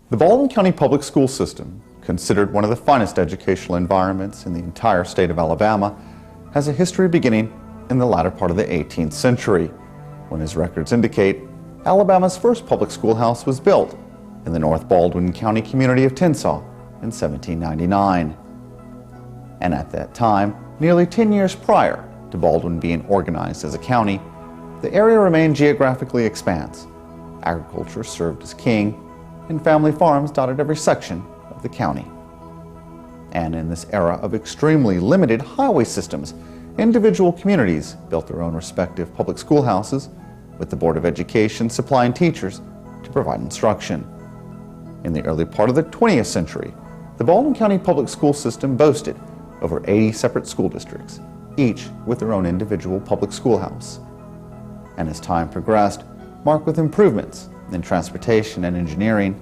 The Baldwin County Public School System, considered one of the finest educational environments in the entire state of Alabama, has a history beginning in the latter part of the 18th century, when, as records indicate, Alabama's first public schoolhouse was built in the North Baldwin County community of Tensaw in 1799. And at that time, nearly 10 years prior to Baldwin being organized as a county, the area remained geographically expanse. Agriculture served as king, and family farms dotted every section of the county. And in this era of extremely limited highway systems, individual communities built their own respective public schoolhouses, with the Board of Education supplying teachers to provide instruction. In the early part of the 20th century, the Baldwin County Public School System boasted over 80 separate school districts, each with their own individual public schoolhouse. And as time progressed, marked with improvements in transportation and engineering,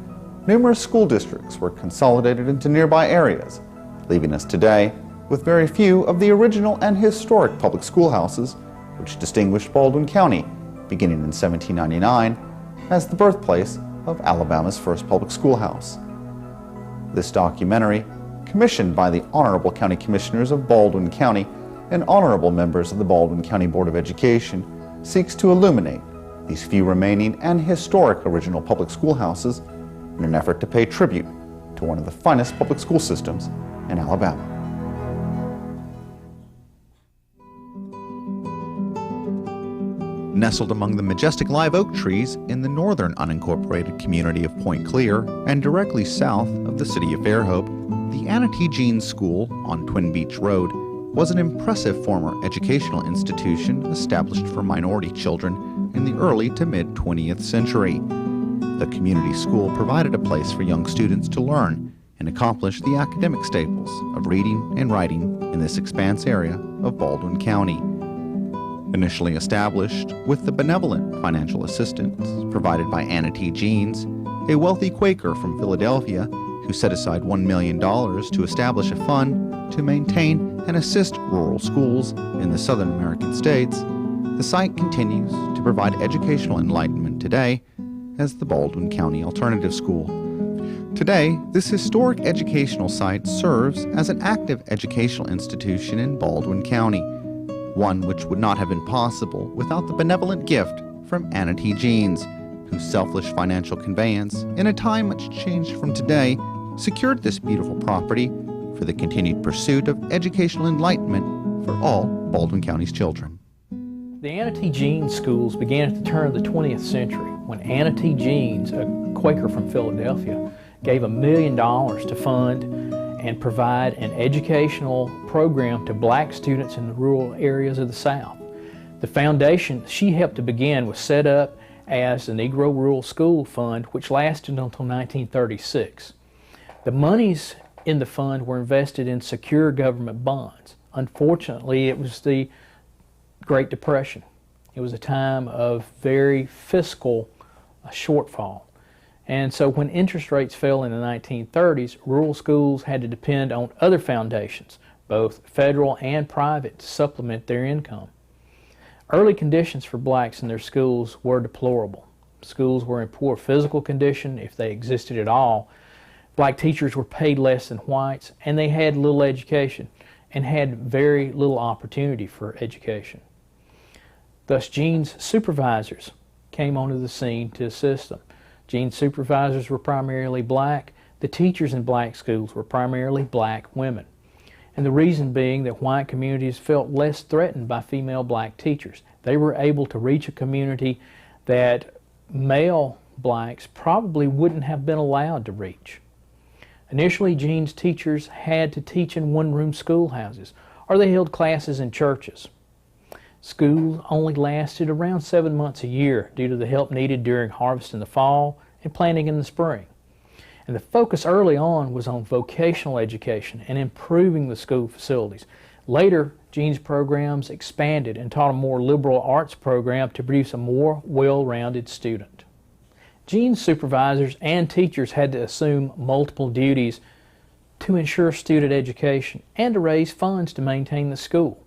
numerous school districts were consolidated into nearby areas, leaving us today with very few of the original and historic public schoolhouses which distinguished Baldwin County, beginning in 1799, as the birthplace of Alabama's first public schoolhouse. This documentary, commissioned by the Honorable County Commissioners of Baldwin County and honorable members of the Baldwin County Board of Education, seeks to illuminate these few remaining and historic original public schoolhouses in an effort to pay tribute to one of the finest public school systems in Alabama. Nestled among the majestic live oak trees in the northern unincorporated community of Point Clear and directly south of the city of Fairhope, the Anna T. Jeans School on Twin Beech Road was an impressive former educational institution established for minority children in the early to mid-20th century. The community school provided a place for young students to learn and accomplish the academic staples of reading and writing in this expanse area of Baldwin County. Initially established with the benevolent financial assistance provided by Anna T. Jeans, a wealthy Quaker from Philadelphia who set aside $1 million to establish a fund to maintain and assist rural schools in the Southern American states, the site continues to provide educational enlightenment today as the Baldwin County Alternative School. Today, this historic educational site serves as an active educational institution in Baldwin County, one which would not have been possible without the benevolent gift from Anna T. Jeans, whose selfless financial conveyance, in a time much changed from today, secured this beautiful property for the continued pursuit of educational enlightenment for all Baldwin County's children. The Anna T. Jeans schools began at the turn of the 20th century when Anna T. Jeans, a Quaker from Philadelphia, gave $1 million to fund and provide an educational program to black students in the rural areas of the South. The foundation she helped to begin was set up as the Negro Rural School Fund, which lasted until 1936. The monies in the fund were invested in secure government bonds. Unfortunately, it was the Great Depression. It was a time of very fiscal shortfall. And so when interest rates fell in the 1930s, rural schools had to depend on other foundations, both federal and private, to supplement their income. Early conditions for blacks in their schools were deplorable. Schools were in poor physical condition, if they existed at all. Black teachers were paid less than whites, and they had little education and had very little opportunity for education. Thus, Jeans supervisors came onto the scene to assist them. Jeans supervisors were primarily black. The teachers in black schools were primarily black women. And the reason being that white communities felt less threatened by female black teachers. They were able to reach a community that male blacks probably wouldn't have been allowed to reach. Initially, Jeans teachers had to teach in one-room schoolhouses, or they held classes in churches. School only lasted around 7 months a year due to the help needed during harvest in the fall and planting in the spring. And the focus early on was on vocational education and improving the school facilities. Later, Jeans programs expanded and taught a more liberal arts program to produce a more well-rounded student. Jeans supervisors and teachers had to assume multiple duties to ensure student education and to raise funds to maintain the school.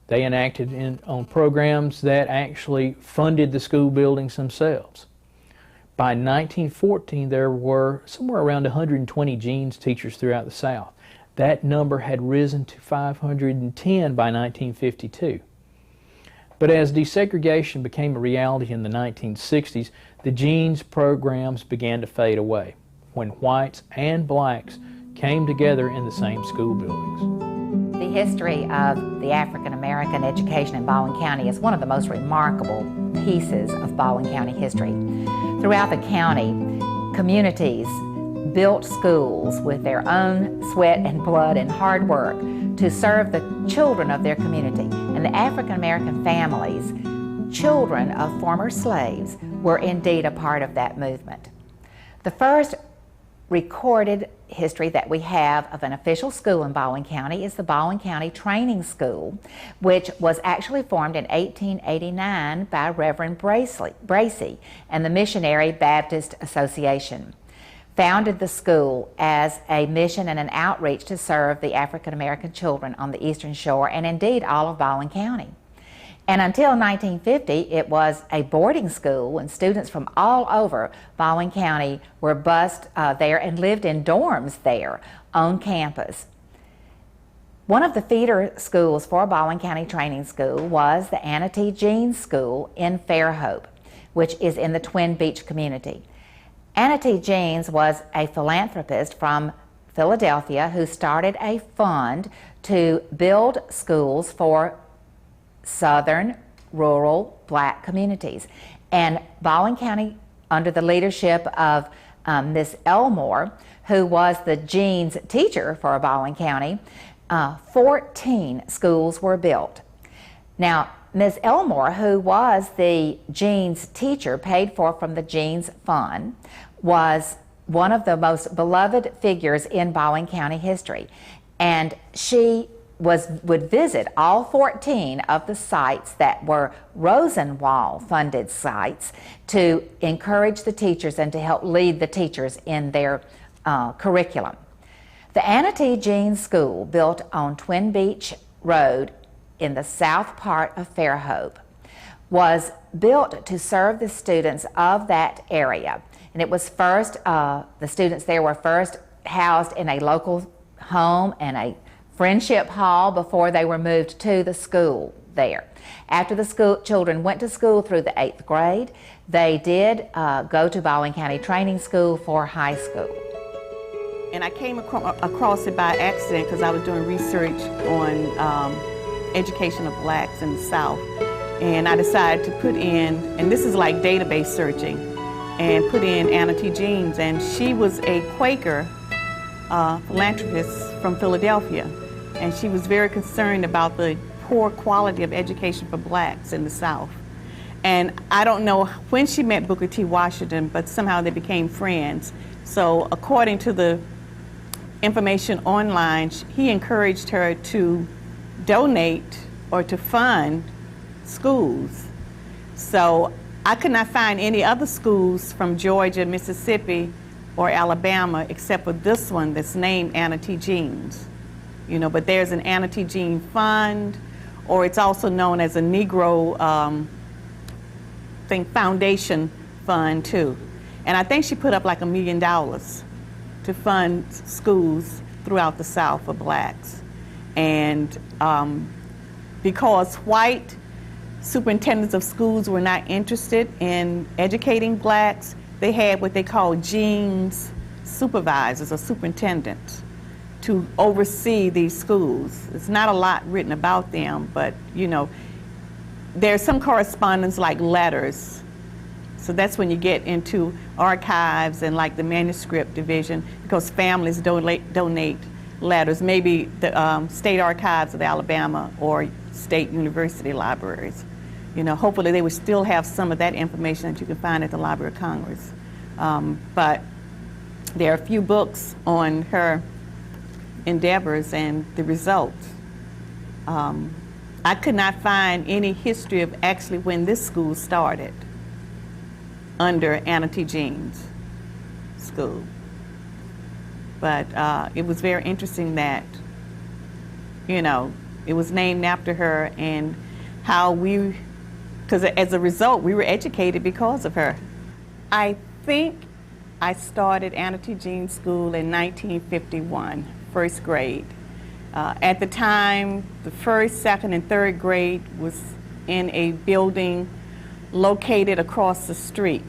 They enacted on programs that actually funded the school buildings themselves. By 1914, there were somewhere around 120 genes teachers throughout the South. That number had risen to 510 by 1952. But as desegregation became a reality in the 1960s, the genes programs began to fade away when whites and blacks came together in the same school buildings. The history of the African American education in Baldwin County is one of the most remarkable pieces of Baldwin County history. Throughout the county, communities built schools with their own sweat and blood and hard work to serve the children of their community. And the African American families, children of former slaves, were indeed a part of that movement. The first recorded history that we have of an official school in Baldwin County is the Baldwin County Training School, which was actually formed in 1889 by Reverend Bracy and the Missionary Baptist Association. Founded the school as a mission and an outreach to serve the African American children on the Eastern Shore and indeed all of Baldwin County. And until 1950, it was a boarding school, and students from all over Baldwin County were bused there and lived in dorms there on campus. One of the feeder schools for Baldwin County Training School was the Anna T. Jean School in Fairhope, which is in the Twin Beech community. Anna T. Jeans was a philanthropist from Philadelphia who started a fund to build schools for southern rural black communities. And Baldwin County, under the leadership of Miss Elmore, who was the Jeans teacher for Baldwin County, 14 schools were built. Now, Ms. Elmore, who was the Jeans teacher paid for from the Jeans Fund, was one of the most beloved figures in Baldwin County history. And she would visit all 14 of the sites that were Rosenwald funded sites to encourage the teachers and to help lead the teachers in their curriculum. The Anna T. Jean School, built on Twin Beech Road in the south part of Fairhope, was built to serve the students of that area. And it was first, the students there were first housed in a local home and a friendship hall before they were moved to the school there. After the children went to school through the 8th grade, they did go to Baldwin County Training School for high school. And I came across it by accident because I was doing research on education of blacks in the South. And I decided to put in, and this is like database searching, and put in Anna T. Jeans. And she was a Quaker philanthropist from Philadelphia. And she was very concerned about the poor quality of education for blacks in the South. And I don't know when she met Booker T. Washington, but somehow they became friends. So according to the information online, he encouraged her to donate or to fund schools. So I could not find any other schools from Georgia, Mississippi, or Alabama except for this one that's named Anna T. Jeans. You know, but there's an Anna T. Jean Fund, or it's also known as a Negro Foundation Fund too. And I think she put up like $1 million to fund schools throughout the South for blacks. And because white superintendents of schools were not interested in educating blacks, they had what they call Jeans supervisors or superintendents to oversee these schools. It's not a lot written about them, but you know, there's some correspondence like letters. So that's when you get into archives and like the manuscript division, because families donate letters, maybe the state archives of Alabama or state university libraries. You know, hopefully they would still have some of that information that you can find at the Library of Congress. But there are a few books on her endeavors and the results. I could not find any history of actually when this school started under Anna T. Jean's school. But it was very interesting that, you know, it was named after her, and how we, because as a result, we were educated because of her. I think I started Anna T. Jean School in 1951, first grade. At the time, the first, second, and third grade was in a building located across the street.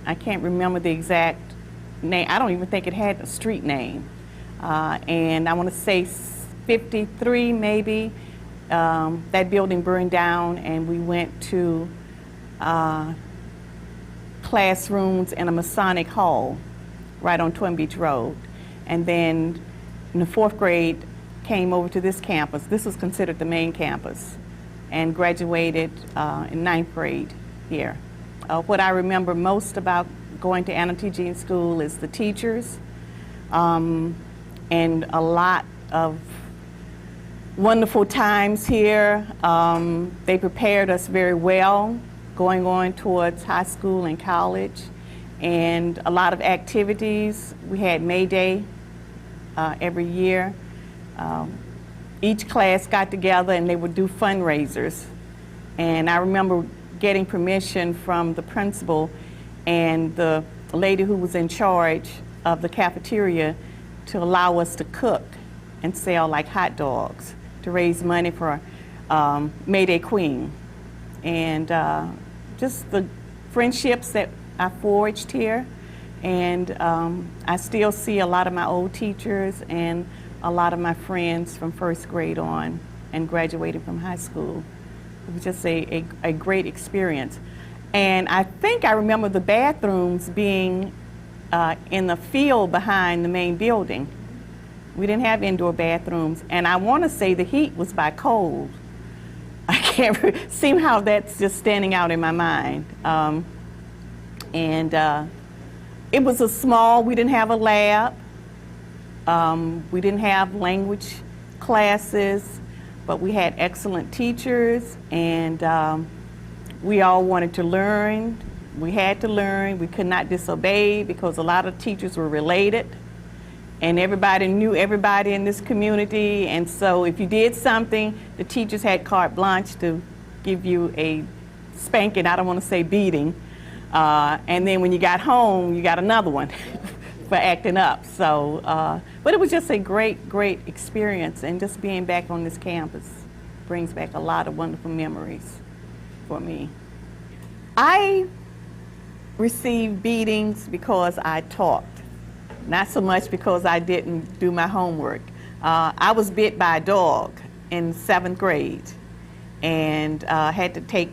I can't remember the exact name. I don't even think it had a street name. And I want to say 53 maybe. That building burned down, and we went to classrooms in a Masonic hall right on Twin Beech Road. And then in the fourth grade, came over to this campus. This was considered the main campus, and graduated in ninth grade here. What I remember most about going to Anna T. Jean School is the teachers, and a lot of wonderful times here. They prepared us very well going on towards high school and college, and a lot of activities. We had May Day every year. Each class got together and they would do fundraisers. And I remember getting permission from the principal and the lady who was in charge of the cafeteria to allow us to cook and sell like hot dogs to raise money for Mayday Queen. And just the friendships that I forged here. And I still see a lot of my old teachers and a lot of my friends from first grade on and graduating from high school. It was just a great experience. And I think I remember the bathrooms being in the field behind the main building. We didn't have indoor bathrooms, and I want to say the heat was by cold. I can't see how that's just standing out in my mind. It was a small, we didn't have a lab. We didn't have language classes, but we had excellent teachers, and we all wanted to learn. We had to learn. We could not disobey because a lot of teachers were related, and everybody knew everybody in this community, and so if you did something, the teachers had carte blanche to give you a spanking. I don't want to say beating. And then when you got home, you got another one for acting up. So, but it was just a great, great experience, and just being back on this campus brings back a lot of wonderful memories for me. I received beatings because I talked, not so much because I didn't do my homework. I was bit by a dog in 7th grade and had to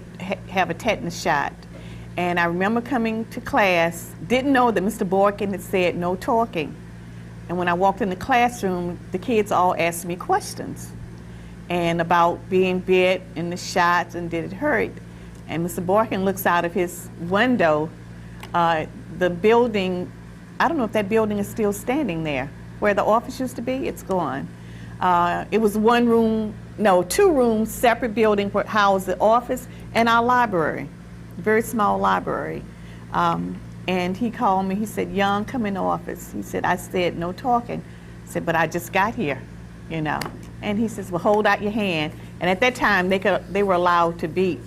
have a tetanus shot. And I remember coming to class, didn't know that Mr. Borkin had said no talking. And when I walked in the classroom, the kids all asked me questions and about being bit and the shots and did it hurt. And Mr. Borkin looks out of his window. The building, I don't know if that building is still standing there, where the office used to be, it's gone. It was 2 rooms, separate building where housed the office and our library. Very small library. And he called me, he said, "Young, come in the office." He said, I said, "No talking." I said, "But I just got here, you know." And he says, "Well, hold out your hand." And at that time, they were allowed to beat.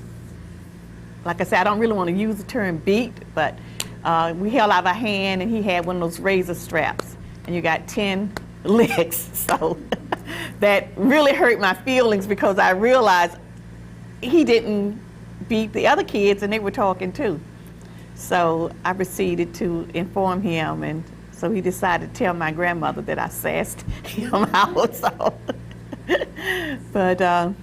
Like I said, I don't really want to use the term beat, but we held out our hand, and he had one of those razor straps, and you got 10 licks. So that really hurt my feelings because I realized he didn't beat the other kids, and they were talking too. So I proceeded to inform him, and so he decided to tell my grandmother that I sassed him out. So, but I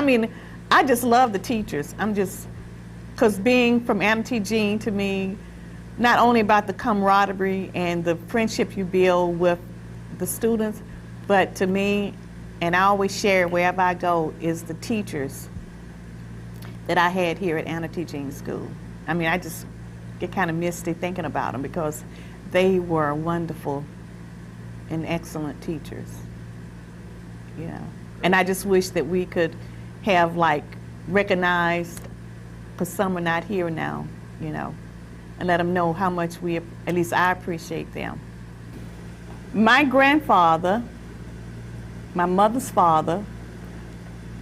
mean, I just love the teachers. Because being from Anna T. Jean, to me, not only about the camaraderie and the friendship you build with the students, but to me, and I always share wherever I go, is the teachers that I had here at Anna T. Jean School. I mean, I just get kind of misty thinking about them because they were wonderful and excellent teachers, you know. And I just wish that we could have recognized, because some are not here now, you know, and let them know how much at least I appreciate them. My grandfather, my mother's father,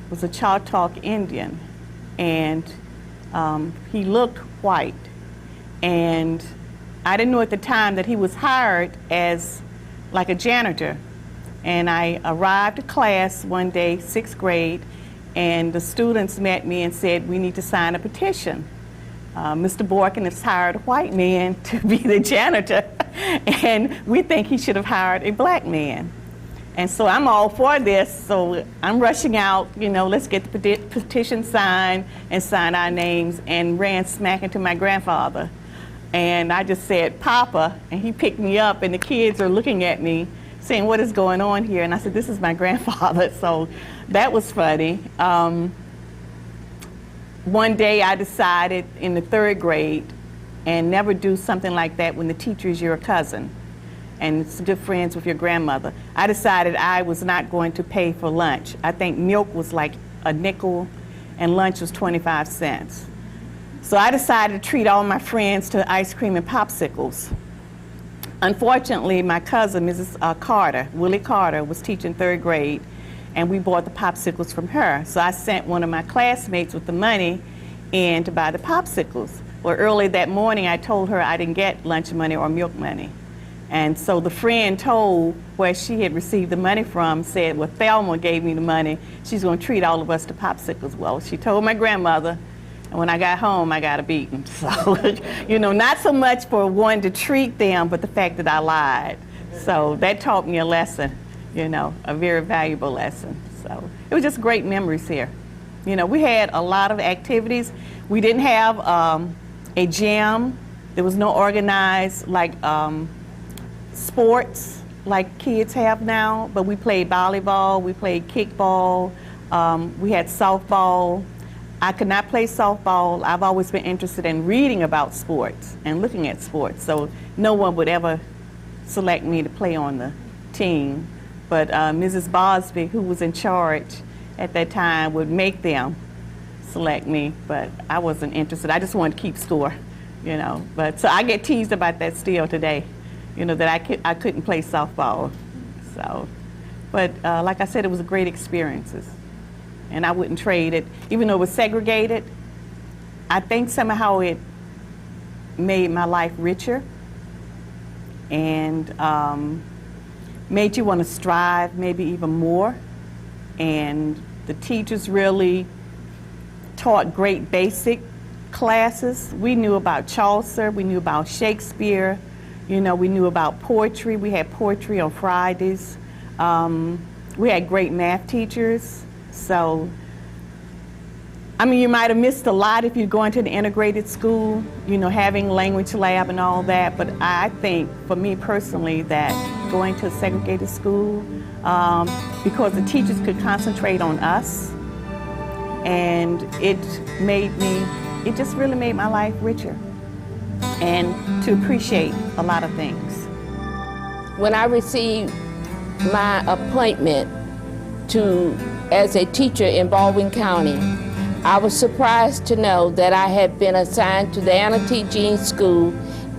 was a Choctaw Indian, and He looked white, and I didn't know at the time that he was hired as like a janitor. And I arrived at class one day, 6th grade, and the students met me and said, we need to sign a petition. Mr. Borkin has hired a white man to be the janitor, and we think he should have hired a black man. And so I'm all for this, so I'm rushing out, you know, let's get the petition signed and sign our names, and ran smack into my grandfather. And I just said, Papa, and he picked me up, and the kids are looking at me saying, what is going on here? And I said, this is my grandfather. So that was funny. One day I decided in the 3rd grade, and never do something like that when the teacher is your cousin and it's good friends with your grandmother. I decided I was not going to pay for lunch. I think milk was like a nickel and lunch was 25 cents. So I decided to treat all my friends to ice cream and popsicles. Unfortunately, my cousin, Mrs. Carter, Willie Carter, was teaching 3rd grade, and we bought the popsicles from her. So I sent one of my classmates with the money in to buy the popsicles. Well, early that morning, I told her I didn't get lunch money or milk money. And so the friend told where she had received the money from, said, well, Thelma gave me the money. She's going to treat all of us to popsicles. Well, she told my grandmother, and when I got home, I got a beating. So, you know, not so much for wanting to treat them, but the fact that I lied. So that taught me a lesson, you know, a very valuable lesson. So it was just great memories here. You know, we had a lot of activities. We didn't have a gym. There was no organized, like, sports like kids have now, but we played volleyball, we played kickball, we had softball. I could not play softball. I've always been interested in reading about sports and looking at sports, so no one would ever select me to play on the team. But Mrs. Bosby, who was in charge at that time, would make them select me, but I wasn't interested. I just wanted to keep score, you know. But so I get teased about that still today, you know, that I couldn't play softball. So, but like I said, it was great experiences, and I wouldn't trade it. Even though it was segregated, I think somehow it made my life richer and made you want to strive maybe even more. And the teachers really taught great basic classes. We knew about Chaucer, we knew about Shakespeare, you know, we knew about poetry. We had poetry on Fridays. We had great math teachers. So, I mean, you might have missed a lot if you're going to the integrated school, you know, having language lab and all that. But I think, for me personally, that going to a segregated school, because the teachers could concentrate on us, and it just really made my life richer and to appreciate a lot of things. When I received my appointment as a teacher in Baldwin County, I was surprised to know that I had been assigned to the Anna T. Jean School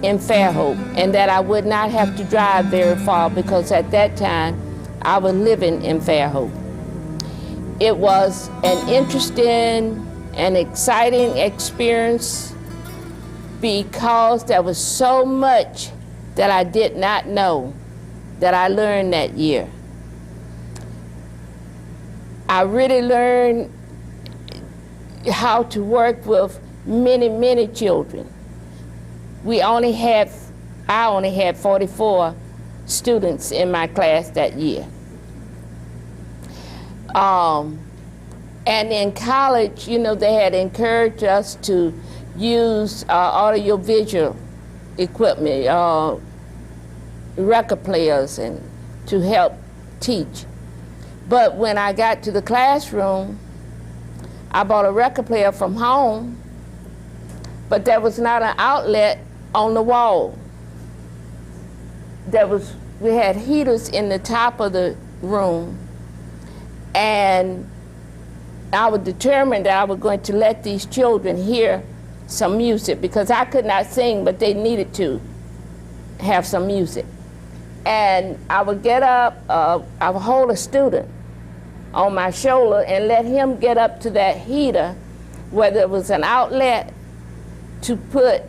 in Fairhope, and that I would not have to drive very far, because at that time I was living in Fairhope. It was an interesting and exciting experience, because there was so much that I did not know that I learned that year. I really learned how to work with many, many children. I only had 44 students in my class that year. And in college, you know, they had encouraged us to use audiovisual equipment, record players, and to help teach. But when I got to the classroom, I bought a record player from home, but there was not an outlet on the wall. We had heaters in the top of the room, and I was determined that I was going to let these children hear some music, because I could not sing, but they needed to have some music. And I would get up, I would hold a student on my shoulder and let him get up to that heater where there was an outlet to plug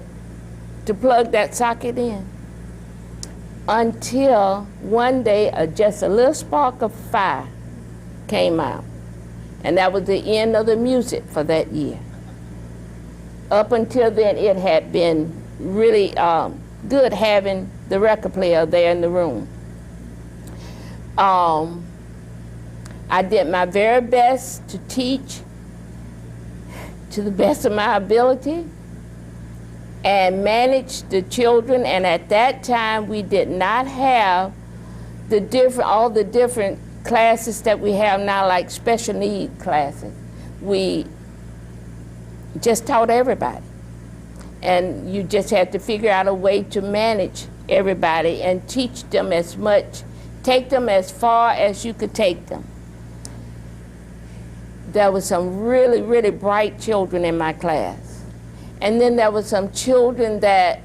that socket in, until one day just a little spark of fire came out. And that was the end of the music for that year. Up until then, it had been really good having the record player there in the room. I did my very best to teach to the best of my ability and manage the children, and at that time we did not have all the different classes that we have now, like special need classes. We just taught everybody, and you just had to figure out a way to manage everybody and teach them as much, take them as far as you could take them. There were some really, really bright children in my class. And then there were some children that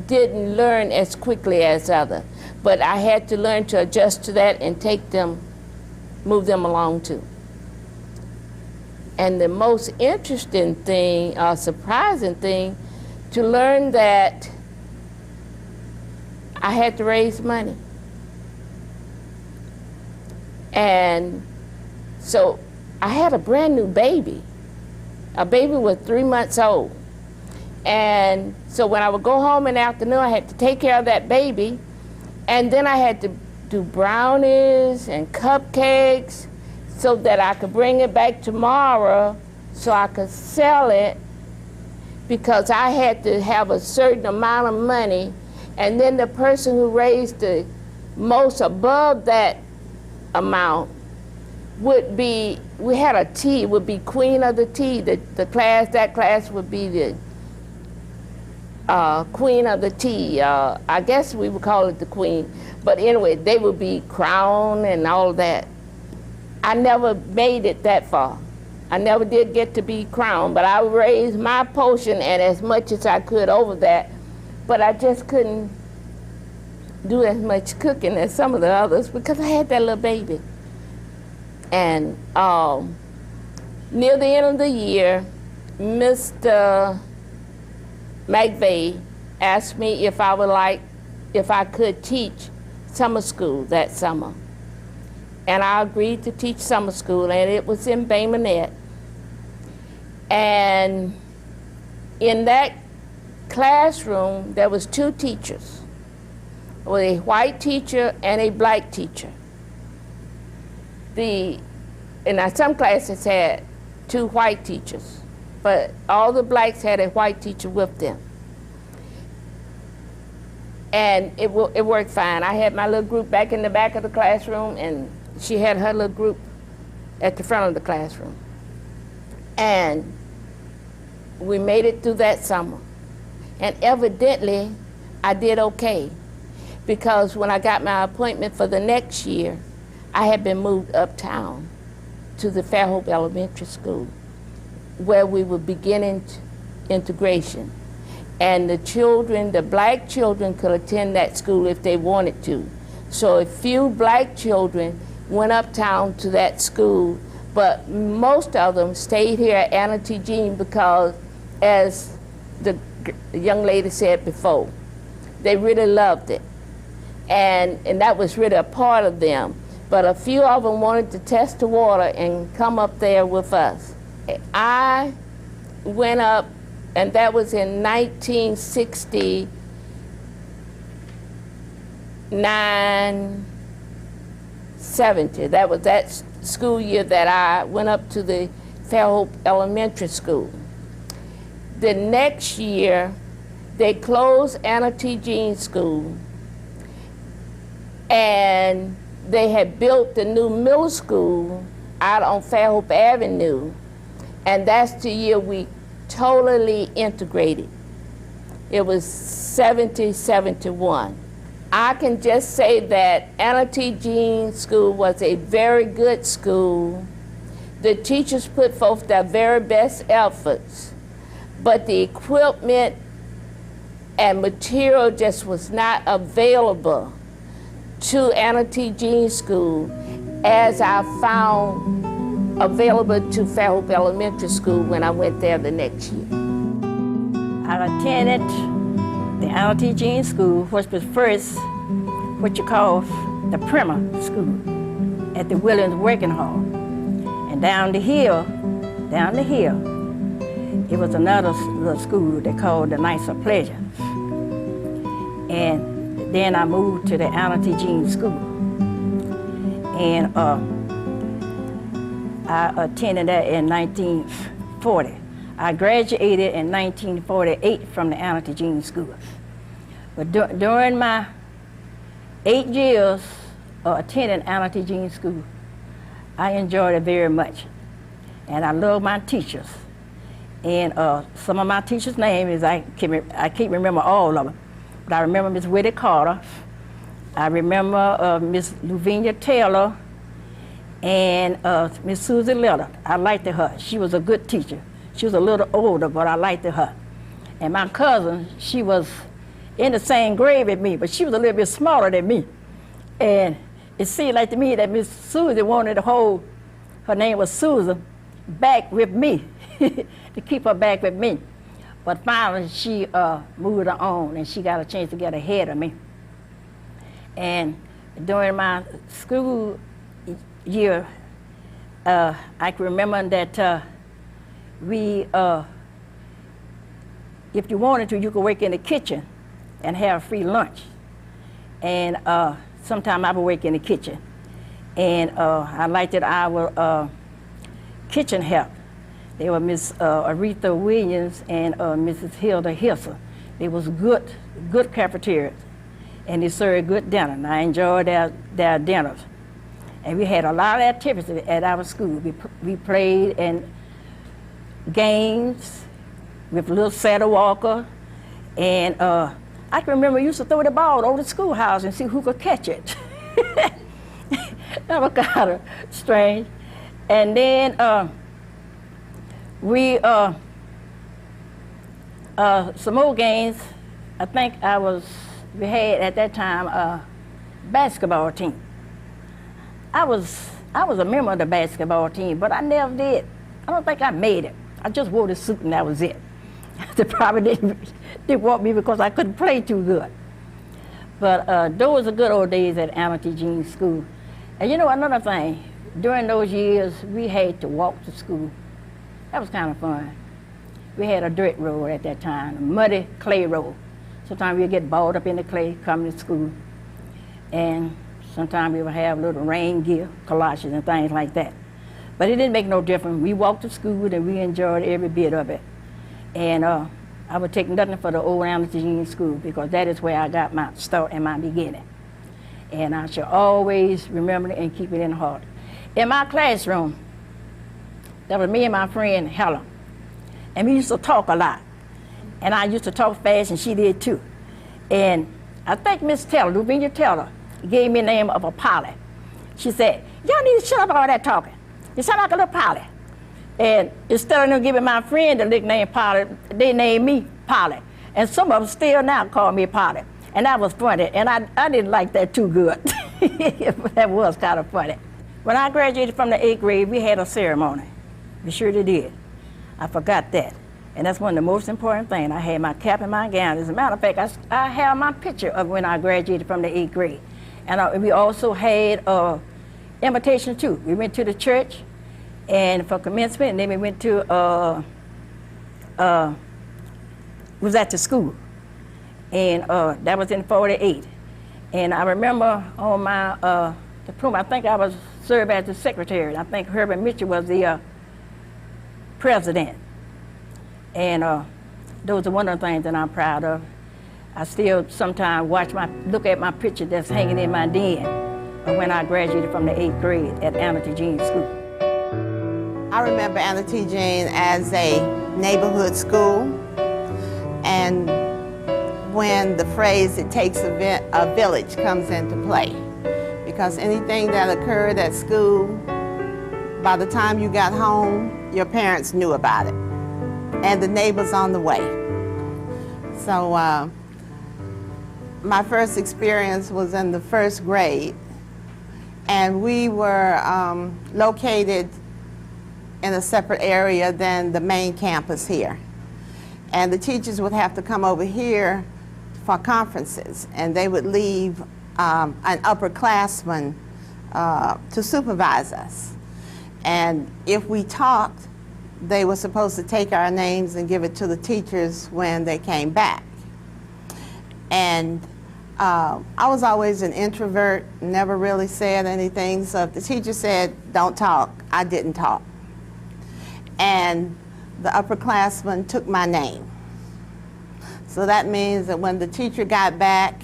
didn't learn as quickly as others. But I had to learn to adjust to that and take them, move them along too. And the most interesting thing, or surprising thing, to learn that I had to raise money. And so I had a brand new baby. A baby was 3 months old. And so when I would go home in the afternoon, I had to take care of that baby. And then I had to do brownies and cupcakes so that I could bring it back tomorrow so I could sell it, because I had to have a certain amount of money. And then the person who raised the most above that amount would be, we had a tea, would be queen of the tea. That class would be the queen of the tea. I guess we would call it the queen. But anyway, they would be crowned and all of that. I never made it that far. I never did get to be crowned, but I raised my portion and as much as I could over that. But I just couldn't do as much cooking as some of the others because I had that little baby. And near the end of the year, Mr. McVeigh asked me if I could teach summer school that summer. And I agreed to teach summer school, and it was in Bay Minette. And in that classroom, there was 2 teachers, with a white teacher and a black teacher. And some classes had 2 white teachers, but all the blacks had a white teacher with them. And it worked fine. I had my little group back in the back of the classroom, and she had her little group at the front of the classroom. And we made it through that summer. And evidently, I did okay, because when I got my appointment for the next year, I had been moved uptown to the Fairhope Elementary School, where we were beginning integration. And the children, the black children, could attend that school if they wanted to. So a few black children went uptown to that school, but most of them stayed here at Anna T. Jean because, as the young lady said before, they really loved it. And that was really a part of them. But a few of them wanted to test the water and come up there with us. I went up, and that was in 1969, 70. That was that school year that I went up to the Fairhope Elementary School. The next year, they closed Anna T. Jean School, and they had built the new middle school out on Fairhope Avenue, and that's the year we totally integrated. It was 70, 71. I can just say that Anna T. Jean School was a very good school. The teachers put forth their very best efforts, but the equipment and material just was not available to Anna T. Jean School as I found available to Fairhope Elementary School when I went there the next year. I attended the Anna T. Jean School, which was first what you call the primer school at the Williams Working Hall. And down the hill, it was another little school they called the Knights of Pleasure. And then I moved to the Anna T. Jean School. And I attended that in 1940. I graduated in 1948 from the Anna T. Jean School. But during my 8 years of attending Anna T. Jean School, I enjoyed it very much. And I love my teachers. And some of my teachers' names, I can't remember all of them, but I remember Miss Whitty Carter. I remember Miss Lavinia Taylor and Miss Susie Leonard. I liked her. She was a good teacher. She was a little older, but I liked her. And my cousin, she was in the same grade with me, but she was a little bit smaller than me. And it seemed like to me that Miss Susie wanted to hold, her name was Susan, back with me, to keep her back with me. But finally, she moved on, and she got a chance to get ahead of me. And during my school year, I can remember that if you wanted to, you could work in the kitchen and have free lunch. And sometime I would work in the kitchen. And I liked it, our kitchen help. They were Miss Aretha Williams and Mrs. Hilda Hisser. They was good cafeterias, and they served good dinner, and I enjoyed their dinners. And we had a lot of activities at our school. We played in games with little Sadie Walker, and I can remember we used to throw the ball over the schoolhouse and see who could catch it. That was kind of strange. And then some more games. I think we had at that time a basketball team. I was a member of the basketball team, but I never did. I don't think I made it. I just wore the suit and that was it. They probably didn't want me because I couldn't play too good. But those were good old days at Anna T. Jean School. And you know, another thing, during those years, we had to walk to school. That was kind of fun. We had a dirt road at that time, a muddy clay road. Sometimes we'd get balled up in the clay coming to school. And sometimes we would have little rain gear, galoshes and things like that. But it didn't make no difference. We walked to school and we enjoyed every bit of it. And I would take nothing for the old Anna T. Jean School because that is where I got my start and my beginning. And I shall always remember it and keep it in heart. In my classroom, that was me and my friend Helen. And we used to talk a lot. And I used to talk fast and she did too. And I think Miss Taylor, Lavinia Taylor, gave me the name of a Polly. She said, y'all need to shut up all that talking. You sound like a little Polly. And instead of them giving my friend the nickname Polly, they named me Polly. And some of them still now call me Polly. And that was funny. And I didn't like that too good. That was kind of funny. When I graduated from the 8th grade, we had a ceremony. We surely did. I forgot that. And that's one of the most important things. I had my cap and my gown. As a matter of fact, I have my picture of when I graduated from the 8th grade. And we also had invitation too. We went to the church and for commencement, and then we went to, was at the school. And that was in 48. And I remember on my diploma, I think I was served as the secretary. I think Herbert Mitchell was the president. And those are one of the things that I'm proud of. I still sometimes look at my picture that's hanging in my den of when I graduated from the 8th grade at Anna T. Jean School. I remember Anna T. Jean as a neighborhood school, and when the phrase "it takes a village" comes into play, because anything that occurred at school, by the time you got home, your parents knew about it, and the neighbors on the way. So my first experience was in the 1st grade, and we were located in a separate area than the main campus here. And the teachers would have to come over here for conferences, and they would leave an upperclassman to supervise us. And if we talked, they were supposed to take our names and give it to the teachers when they came back. And I was always an introvert, never really said anything, so if the teacher said, don't talk, I didn't talk. And the upperclassman took my name. So that means that when the teacher got back,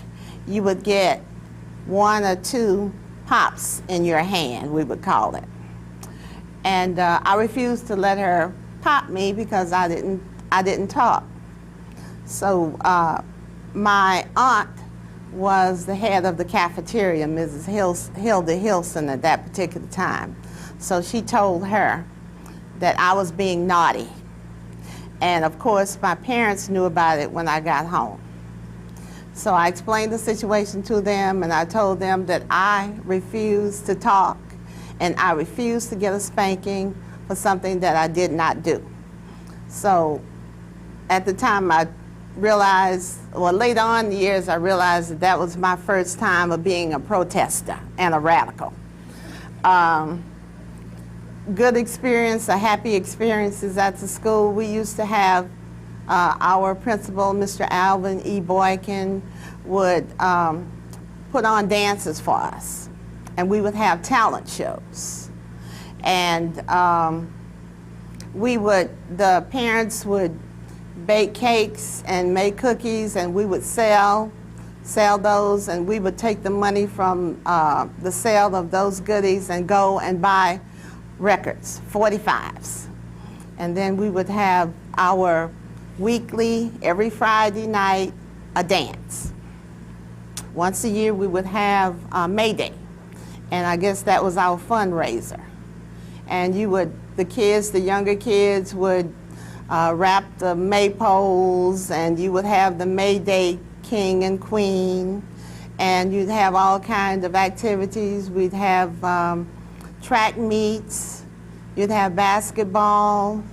you would get 1 or 2 pops in your hand, we would call it. And I refused to let her pop me because I didn't talk. So my aunt was the head of the cafeteria, Mrs. Hilda Hilson at that particular time. So she told her that I was being naughty. And of course, my parents knew about it when I got home. So I explained the situation to them, and I told them that I refused to talk and I refused to get a spanking for something that I did not do. So at the time I realized, well, later on in the years, I realized that that was my first time of being a protester and a radical. Good experience, a happy experiences at the school. We used to have our principal, Mr. Alvin E. Boykin, would put on dances for us, and we would have talent shows. And the parents would bake cakes and make cookies, and we would sell those, and we would take the money from the sale of those goodies and go and buy records, 45s. And then we would have our weekly, every Friday night, a dance. Once a year we would have May Day, and I guess that was our fundraiser. And the kids, the younger kids would wrap the maypoles, and you would have the May Day king and queen, and you'd have all kinds of activities. We'd have track meets, you'd have basketball,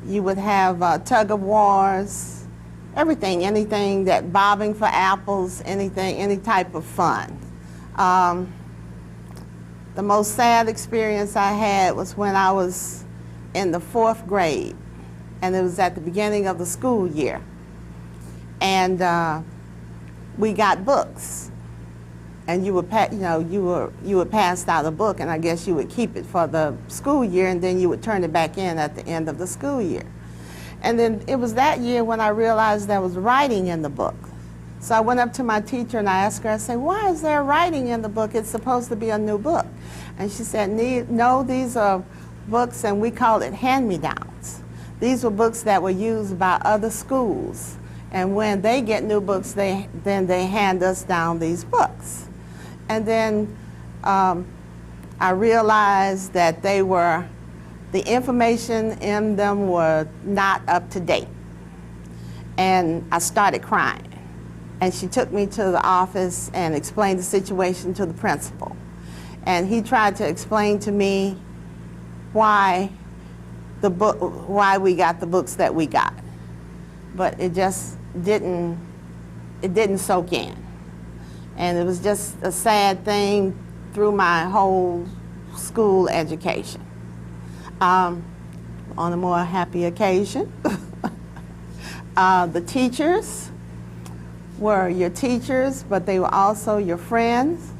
you would have tug of wars, everything, anything that bobbing for apples, anything, any type of fun. The most sad experience I had was when I was in the 4th grade, and it was at the beginning of the school year. And we got books, and you would pass out a book, and I guess you would keep it for the school year, and then you would turn it back in at the end of the school year. And then it was that year when I realized there was writing in the book. So I went up to my teacher and I asked her, I said, why is there writing in the book? It's supposed to be a new book. And she said, no, these are books, and we call it hand-me-downs. These were books that were used by other schools. And when they get new books, then they hand us down these books. And then I realized that the information in them were not up to date. And I started crying. And she took me to the office and explained the situation to the principal. And he tried to explain to me why we got the books that we got. But it just didn't soak in. And it was just a sad thing through my whole school education. On a more happy occasion, the teachers were your teachers, but they were also your friends,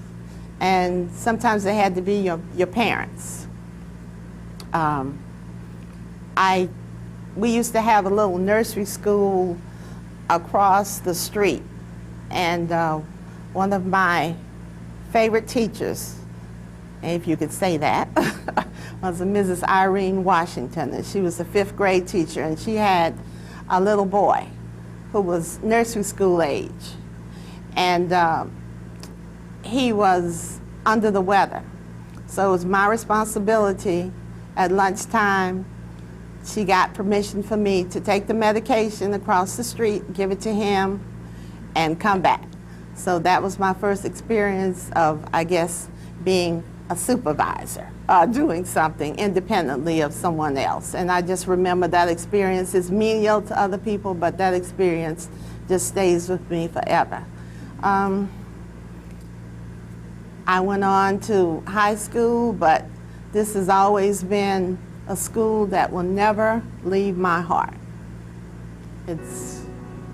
and sometimes they had to be your parents. We used to have a little nursery school across the street, and one of my favorite teachers, if you could say that, was a Mrs. Irene Washington, and she was a 5th grade teacher, and she had a little boy who was nursery school age, and he was under the weather. So it was my responsibility at lunchtime. She got permission for me to take the medication across the street, give it to him, and come back. So that was my first experience of, I guess, being a supervisor doing something independently of someone else. And I just remember that experience is menial to other people, but that experience just stays with me forever. I went on to high school, but this has always been a school that will never leave my heart. It's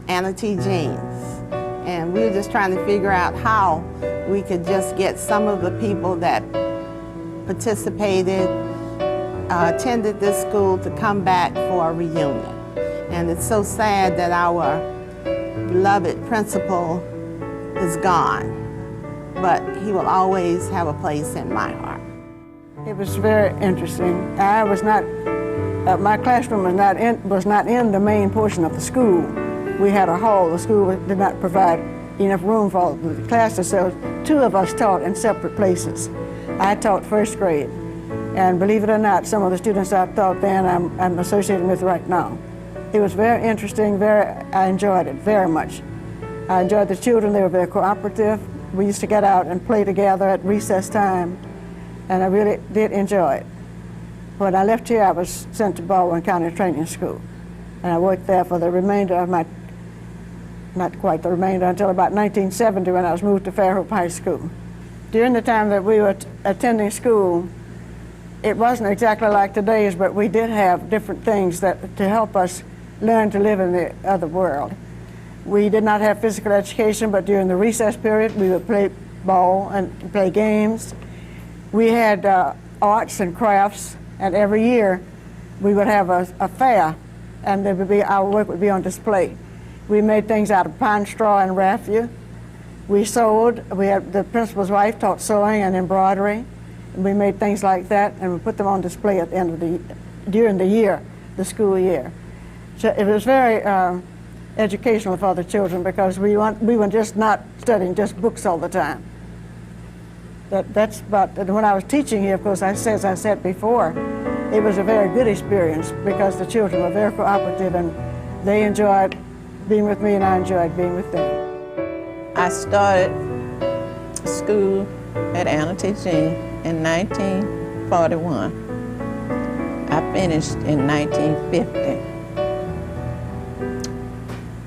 Anna T. Jean's. And we were just trying to figure out how we could just get some of the people that participated, attended this school to come back for a reunion. And it's so sad that our beloved principal is gone, but he will always have a place in my heart. It was very interesting. I was not, my classroom was not in the main portion of the school. We had a hall. The school did not provide enough room for all the classes, so two of us taught in separate places. I taught first grade, and believe it or not, some of the students I taught then I'm associated with right now. It was very interesting, I enjoyed it very much. I enjoyed the children. They were very cooperative. We used to get out and play together at recess time, and I really did enjoy it. When I left here, I was sent to Baldwin County Training School, and I worked there for the remainder of my, not quite the remainder, until about 1970 when I was moved to Fairhope High School. During the time that we were attending school, it wasn't exactly like today's, but we did have different things to help us learn to live in the other world. We did not have physical education, but during the recess period, we would play ball and play games. We had arts and crafts, and every year we would have a fair, and there would be, our work would be on display. We made things out of pine straw and raffia. We sewed. We had, the principal's wife taught sewing and embroidery. And we made things like that, and we put them on display at the end of during the year, the school year. So it was very educational for the children, because we were just not studying just books all the time. That's about, when I was teaching here, of course, as I said before, it was a very good experience because the children were very cooperative and they enjoyed being with me and I enjoyed being with them. I started school at Anna T. Jean in 1941. I finished in 1950.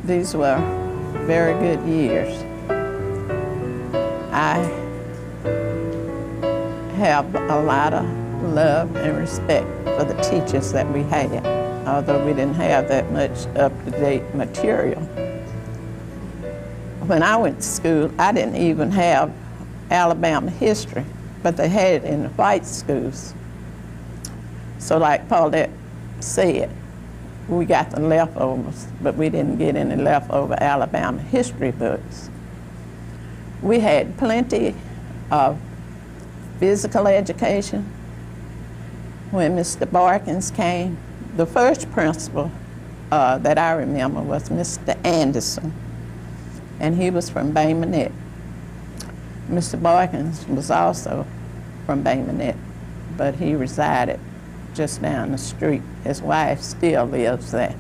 These were very good years. I have a lot of love and respect for the teachers that we had, although we didn't have that much up-to-date material. When I went to school, I didn't even have Alabama history, but they had it in the white schools. So like Paulette said, we got the leftovers, but we didn't get any leftover Alabama history books. We had plenty of physical education. When Mr. Barkins came, the first principal that I remember was Mr. Anderson, and he was from Bay Minette. Mr. Barkins was also from Bay Minette, but he resided just down the street. His wife still lives there.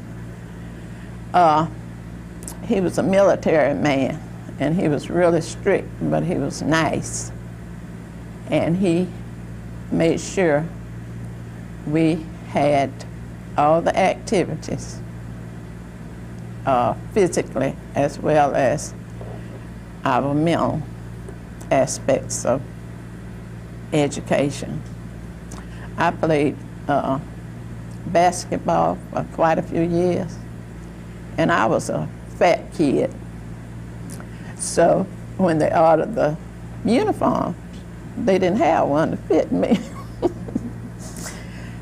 He was a military man, and he was really strict, but he was nice. And he made sure we had all the activities, physically as well as our mental aspects of education. I played basketball for quite a few years, and I was a fat kid. So when they ordered the uniforms, they didn't have one to fit me.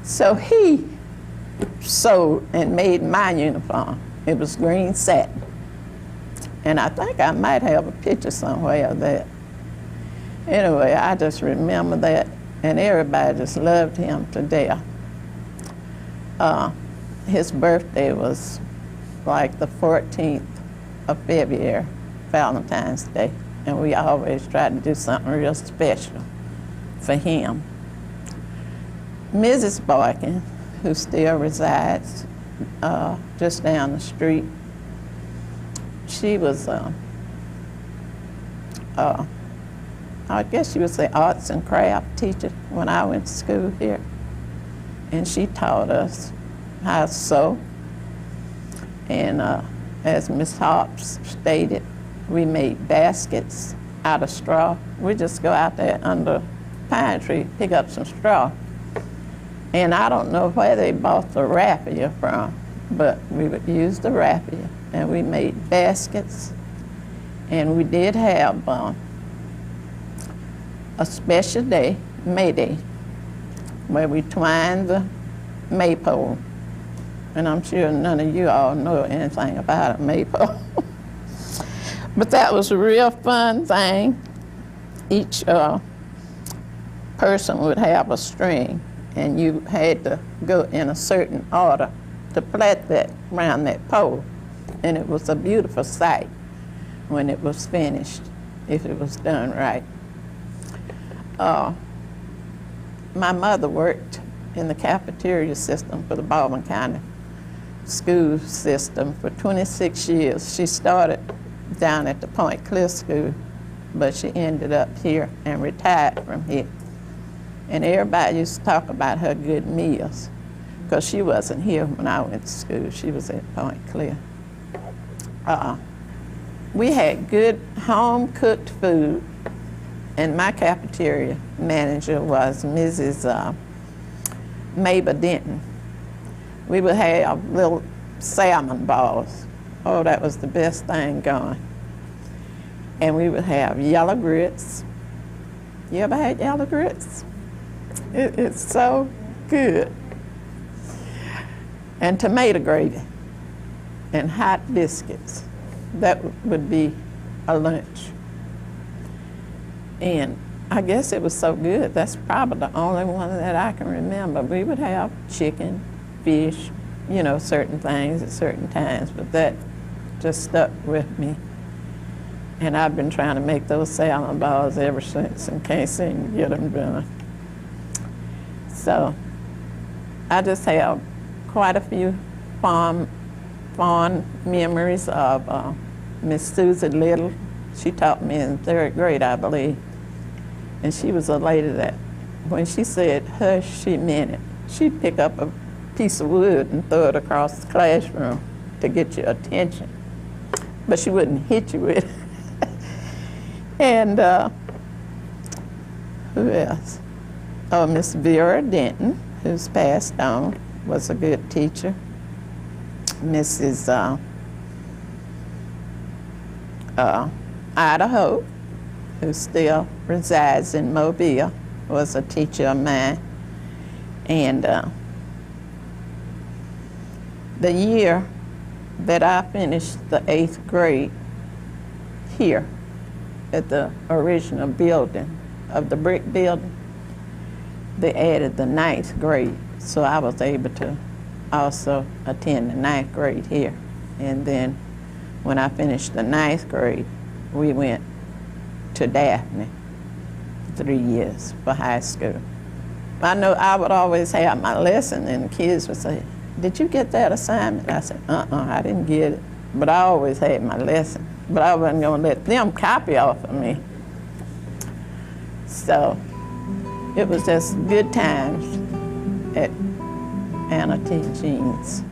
So he sewed and made my uniform. It was green satin. And I think I might have a picture somewhere of that. Anyway, I just remember that, and everybody just loved him to death. His birthday was like the 14th of February, Valentine's Day, and we always tried to do something real special for him. Mrs. Boykin, who still resides just down the street, I guess she was the arts and craft teacher when I went to school here. And she taught us how to sew. And as Miss Hobbs stated, we made baskets out of straw. We just go out there under a pine tree, pick up some straw. And I don't know where they bought the raffia from, but we would use the raffia, and we made baskets. And we did have a special day, May Day, where we twined the maypole. And I'm sure none of you all know anything about a maypole. But that was a real fun thing. Each person would have a string, and you had to go in a certain order to plait that around that pole. And it was a beautiful sight when it was finished, if it was done right. My mother worked in the cafeteria system for the Baldwin County school system for 26 years. She started down at the Point Clear School, but she ended up here and retired from here. And everybody used to talk about her good meals, because she wasn't here when I went to school. She was at Point Clear. We had good home-cooked food, and my cafeteria manager was Mrs. Mabel Denton. We would have little salmon balls. Oh, that was the best thing going. And we would have yellow grits. You ever had yellow grits? It's so good. And tomato gravy and hot biscuits. That would be a lunch. And I guess it was so good, that's probably the only one that I can remember. We would have chicken, fish, you know, certain things at certain times, but that just stuck with me. And I've been trying to make those salmon balls ever since and can't seem to get them done. So I just have quite a few fond memories of Miss Susie Little. She taught me in 3rd grade, I believe. And she was a lady that, when she said hush, she meant it. She'd pick up a piece of wood and throw it across the classroom to get your attention. But she wouldn't hit you with it. And who else? Oh, Miss Vera Denton, who's passed on, was a good teacher. Mrs. Ida Hope, who still resides in Mobile, was a teacher of mine. And the year that I finished the 8th grade here at the original building of the brick building, they added the 9th grade. So I was able to also attend the 9th grade here. And then when I finished the 9th grade, we went to Daphne 3 years for high school. I know I would always have my lesson, and the kids would say, "Did you get that assignment?" I said, I didn't get it. But I always had my lesson. But I wasn't going to let them copy off of me. So it was just good times at Anna T. Jean's.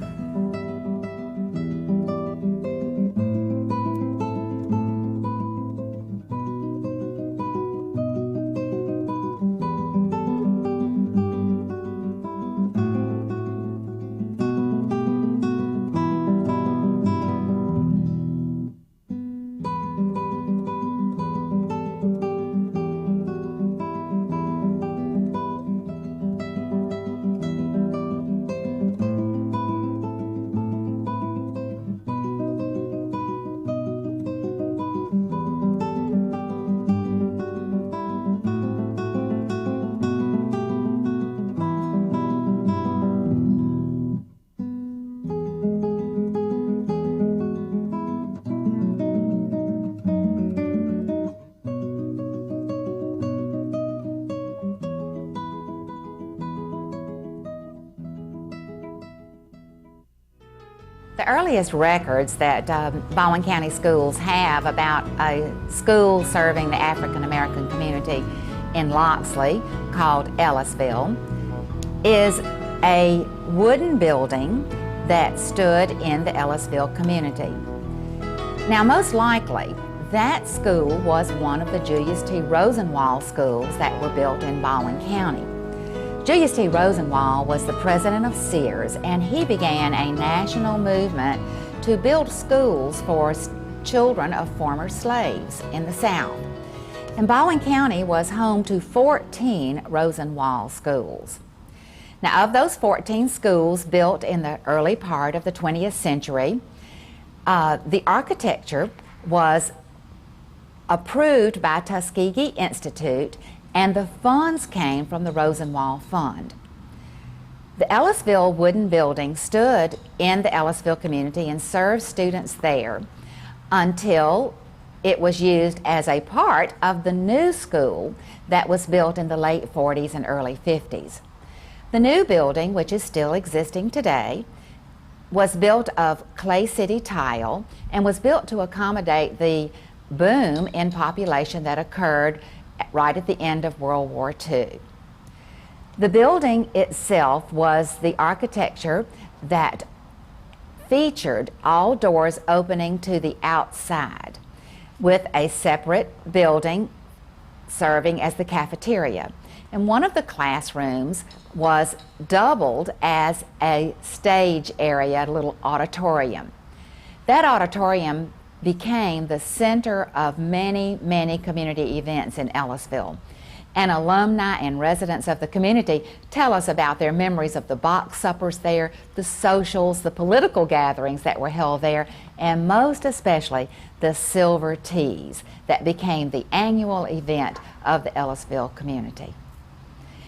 The earliest records that Baldwin County schools have about a school serving the African American community in Loxley called Ellisville is a wooden building that stood in the Ellisville community. Now, most likely, that school was one of the Julius T. Rosenwald schools that were built in Baldwin County. Julius T. Rosenwald was the president of Sears, and he began a national movement to build schools for children of former slaves in the South. And Baldwin County was home to 14 Rosenwald schools. Now, of those 14 schools built in the early part of the 20th century, the architecture was approved by Tuskegee Institute, and the funds came from the Rosenwald Fund. The Ellisville wooden building stood in the Ellisville community and served students there until it was used as a part of the new school that was built in the late 40s and early 50s. The new building, which is still existing today, was built of Clay City tile and was built to accommodate the boom in population that occurred right at the end of World War II. The building itself was the architecture that featured all doors opening to the outside, with a separate building serving as the cafeteria. And one of the classrooms was doubled as a stage area, a little auditorium. That auditorium became the center of many, many community events in Ellisville. And alumni and residents of the community tell us about their memories of the box suppers there, the socials, the political gatherings that were held there, and most especially the silver teas that became the annual event of the Ellisville community.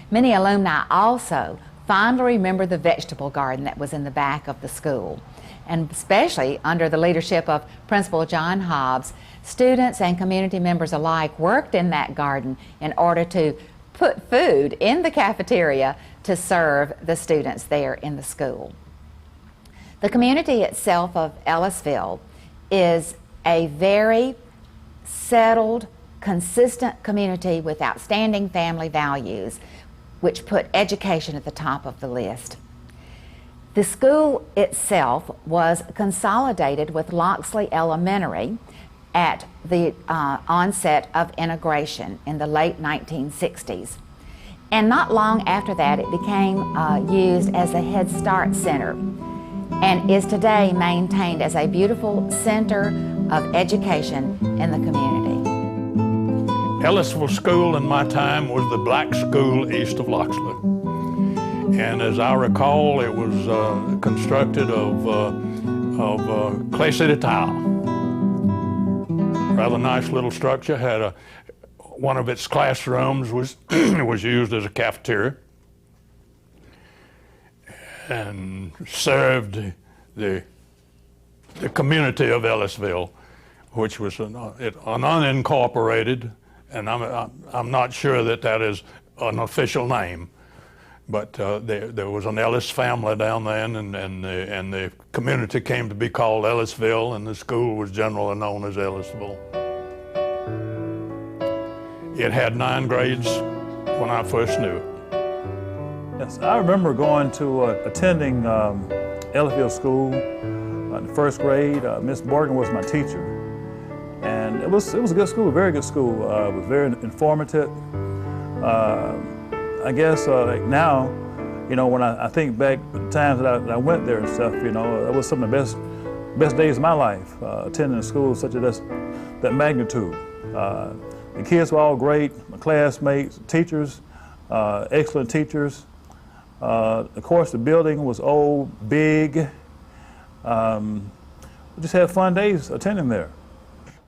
Many alumni also fondly remember the vegetable garden that was in the back of the school. And especially under the leadership of Principal John Hobbs, students and community members alike worked in that garden in order to put food in the cafeteria to serve the students there in the school. The community itself of Ellisville is a very settled, consistent community with outstanding family values, which put education at the top of the list. The school itself was consolidated with Loxley Elementary at the onset of integration in the late 1960s. And not long after that, it became used as a Head Start Center and is today maintained as a beautiful center of education in the community. Ellisville School in my time was the black school east of Loxley. And as I recall, it was constructed of Clay City tile. Rather nice little structure. Had one of its classrooms was was used as a cafeteria and served the community of Ellisville, which was an unincorporated, and I'm not sure that is an official name. But there was an Ellis family down there, and the community came to be called Ellisville, and the school was generally known as Ellisville. It had 9 grades when I first knew it. Yes, I remember going to attending Ellisville School in the first grade. Miss Morgan was my teacher, and it was a good school, a very good school. It was very informative. I guess like now, you know, when I think back to the times that I went there and stuff, you know, that was some of the best days of my life, attending a school such as that magnitude. The kids were all great, my classmates, teachers, excellent teachers. Of course, the building was old, big. We just had fun days attending there.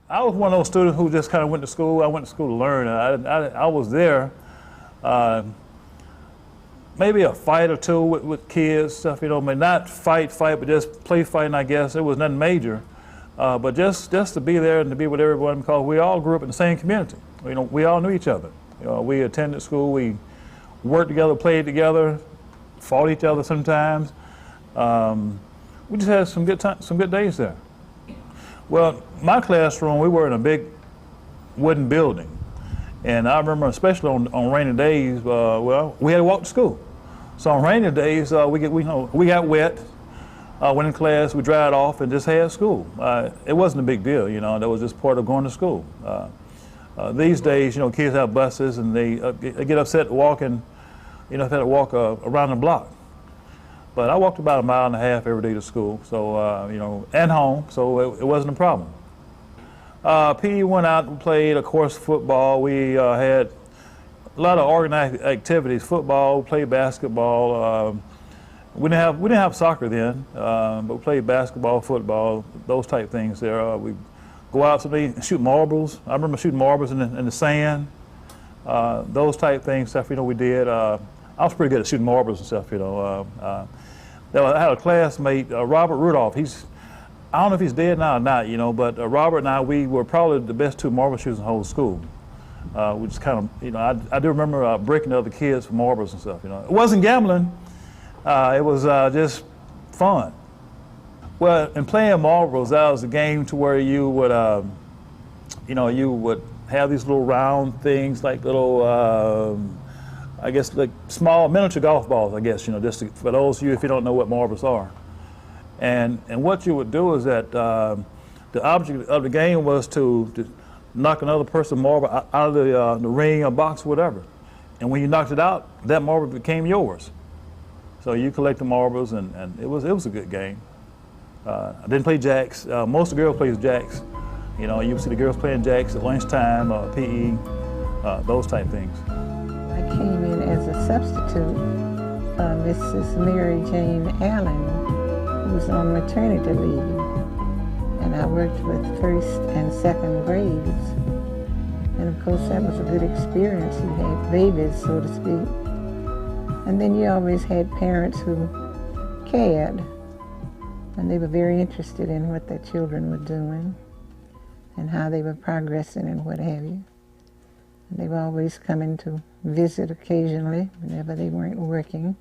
I was one of those students who just kind of went to school. I went to school to learn. I was there. Maybe a fight or two with kids, stuff, you know, may not fight, but just play fighting, I guess. It was nothing major. But just to be there and to be with everyone, because we all grew up in the same community. You know, we all knew each other. You know, we attended school, we worked together, played together, fought each other sometimes. we just had some good days there. Well, my classroom, we were in a big wooden building. And I remember, especially on rainy days, well, we had to walk to school. So on rainy days, we got wet, went in class, we dried off, and just had school. It wasn't a big deal, that was just part of going to school. These days, kids have buses, and they get upset walking, if they had to walk around the block. But I walked about 1.5 miles every day to school, so, and home, so it wasn't a problem. PE went out and played, of course, football. We had a lot of organized activities: football, played basketball. We didn't have soccer then, but we played basketball, football, those type things there. We go out somebody and shoot marbles. I remember shooting marbles in the sand. Those type things, stuff we did. I was pretty good at shooting marbles and stuff. I had a classmate, Robert Rudolph. I don't know if he's dead now or not, but Robert and I, we were probably the best 2 marble shooters in the whole school. We just kind of, I do remember breaking other kids for marbles and stuff, It wasn't gambling. It was just fun. Well, in playing marbles, that was a game to where you would, you would have these little round things, like little, I guess, like small miniature golf balls, I guess, just for those of you if you don't know what marbles are. And what you would do is that the object of the game was to knock another person's marble out of the ring or box or whatever. And when you knocked it out, that marble became yours. So you collect the marbles, and it was a good game. I didn't play jacks. Most of the girls plays jacks. You see the girls playing jacks at lunchtime, PE, those type things. I came in as a substitute for Mrs. Mary Jane Allen, who was on maternity leave, and I worked with 1st and 2nd grades. And of course that was a good experience. You had babies, so to speak. And then you always had parents who cared, and they were very interested in what their children were doing and how they were progressing and what have you. And they were always coming to visit occasionally whenever they weren't working.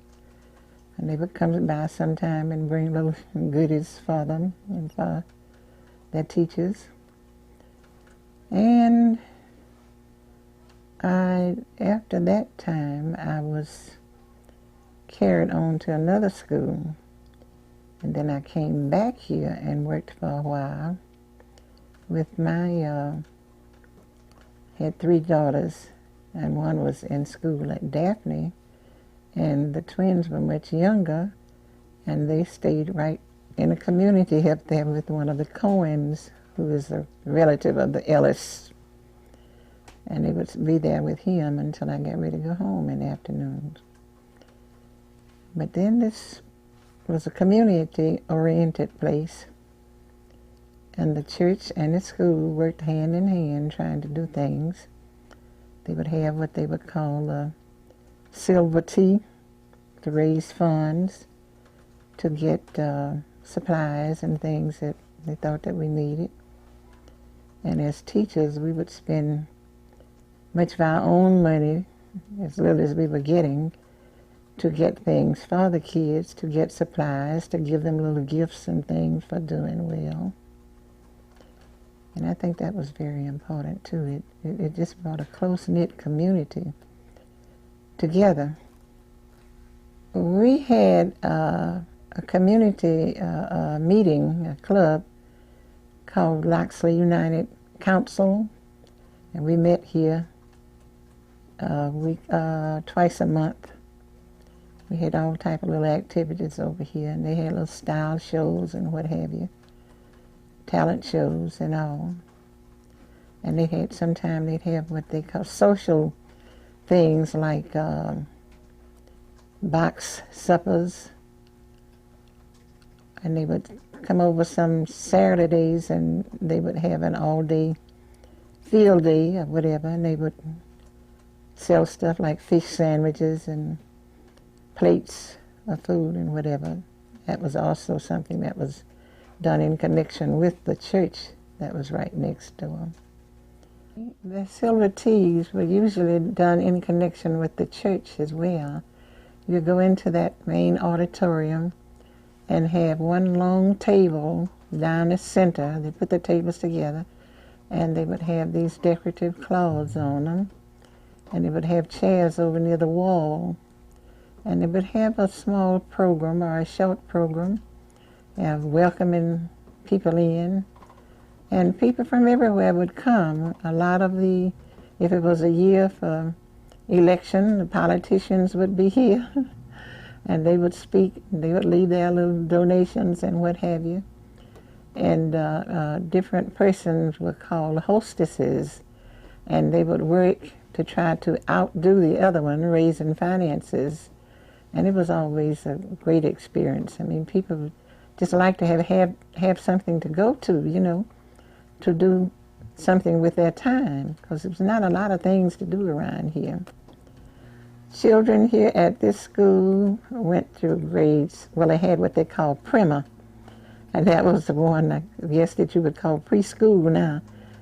And they would come by sometime and bring little goodies for them and for their teachers. And after that time, I was carried on to another school. And then I came back here and worked for a while with my, had 3 daughters, and one was in school at Daphne. And the twins were much younger, and they stayed right in the community up there with one of the Cohens, who is a relative of the Ellis. And they would be there with him until I got ready to go home in the afternoons. But then this was a community-oriented place, and the church and the school worked hand in hand trying to do things. They would have what they would call silver tea to raise funds to get supplies and things that they thought that we needed. And as teachers, we would spend much of our own money, as little as we were getting, to get things for the kids, to get supplies, to give them little gifts and things for doing well. And I think that was very important too. It just brought a close-knit community together. We had a community meeting, a club called Loxley United Council, and we met here twice a month. We had all type of little activities over here, and they had little style shows and what have you, talent shows and all. And they had, sometime they'd have what they call social things like box suppers, and they would come over some Saturdays and they would have an all-day field day or whatever, and they would sell stuff like fish sandwiches and plates of food and whatever. That was also something that was done in connection with the church that was right next door. The silver teas were usually done in connection with the church as well. You go into that main auditorium, and have one long table down the center. They put the tables together, and they would have these decorative cloths on them, and they would have chairs over near the wall, and they would have a small program or a short program welcoming people in, and people from everywhere would come. A lot of if it was a year for election, the politicians would be here and they would speak, they would leave their little donations and what have you. And different persons were called hostesses, and they would work to try to outdo the other one, raising finances. And it was always a great experience. I mean, people just like to have something to go to, you know, to do something with their time, because there's not a lot of things to do around here. Children here at this school went through grades, well, they had what they call primer, and that was the one, I guess, that you would call preschool now,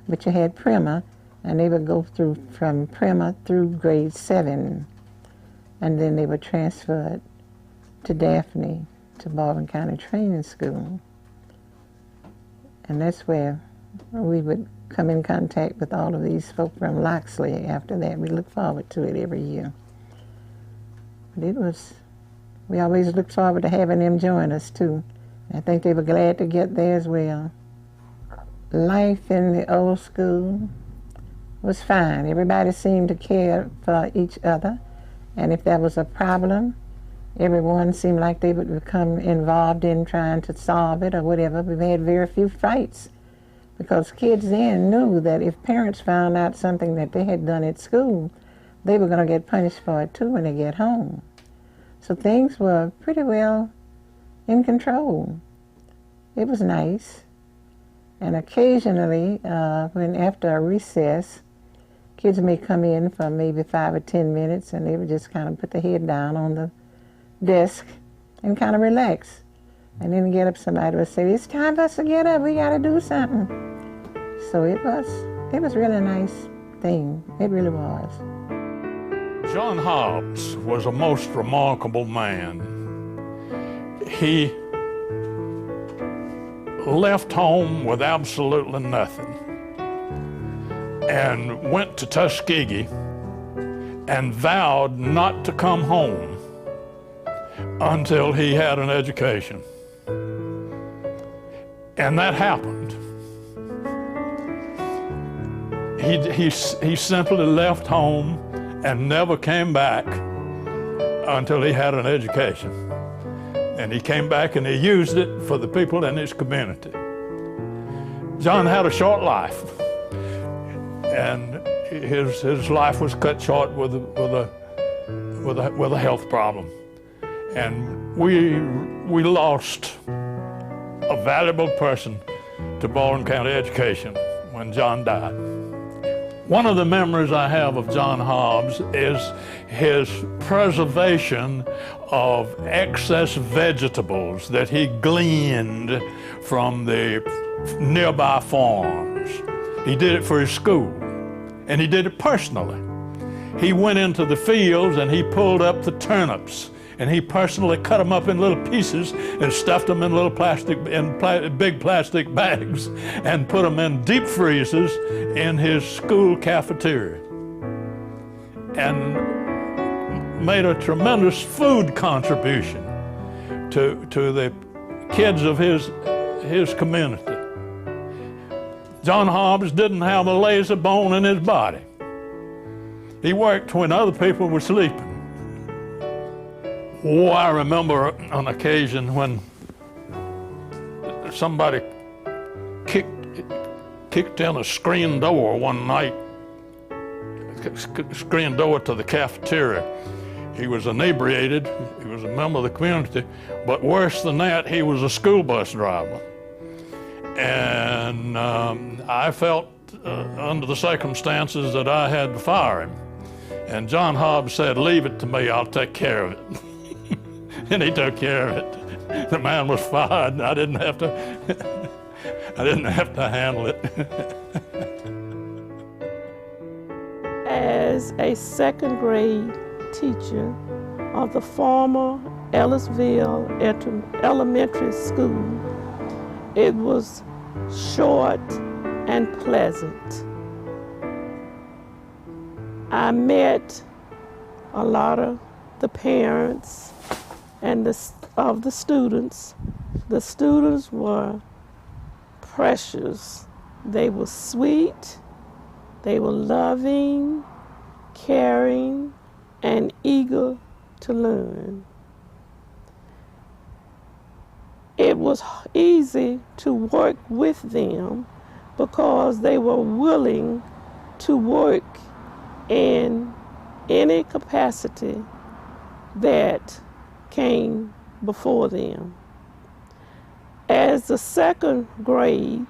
but you had primer, and they would go through from primer through grade 7, and then they were transferred to Daphne, to Baldwin County Training School. And that's where we would come in contact with all of these folk from Loxley after that. We look forward to it every year. But we always looked forward to having them join us too. I think they were glad to get there as well. Life in the old school was fine. Everybody seemed to care for each other, and if there was a problem, everyone seemed like they would become involved in trying to solve it or whatever. We had very few fights, because kids then knew that if parents found out something that they had done at school, they were going to get punished for it too when they get home. So things were pretty well in control. It was nice. And occasionally, when after a recess, kids may come in for maybe 5 or 10 minutes, and they would just kind of put their head down on the desk and kind of relax. And then get up, somebody would say, "It's time for us to get up, we got to do something." So it was really a nice thing. It really was. John Hobbs was a most remarkable man. He left home with absolutely nothing and went to Tuskegee and vowed not to come home until he had an education. And that happened. He simply left home and never came back until he had an education. And he came back and he used it for the people in his community. John had a short life, and his life was cut short with a health problem. And we lost a valuable person to Baldwin County education when John died. One of the memories I have of John Hobbs is his preservation of excess vegetables that he gleaned from the nearby farms. He did it for his school, and he did it personally. He went into the fields and he pulled up the turnips, and he personally cut them up in little pieces and stuffed them in little big plastic bags and put them in deep freezers in his school cafeteria, and made a tremendous food contribution to the kids of his community. John Hobbs didn't have a lazy bone in his body. He worked when other people were sleeping. Oh, I remember an occasion when somebody kicked in a screen door one night, screen door to the cafeteria. He was inebriated, he was a member of the community, but worse than that, he was a school bus driver. And I felt under the circumstances that I had to fire him. And John Hobbs said, "Leave it to me, I'll take care of it." And he took care of it. The man was fired, and I didn't have to handle it. As a second grade teacher of the former Ellisville Elementary School. It was short and pleasant. I met a lot of the parents and of the students. The students were precious. They were sweet, they were loving, caring, and eager to learn. It was easy to work with them because they were willing to work in any capacity that came before them. As the second grade,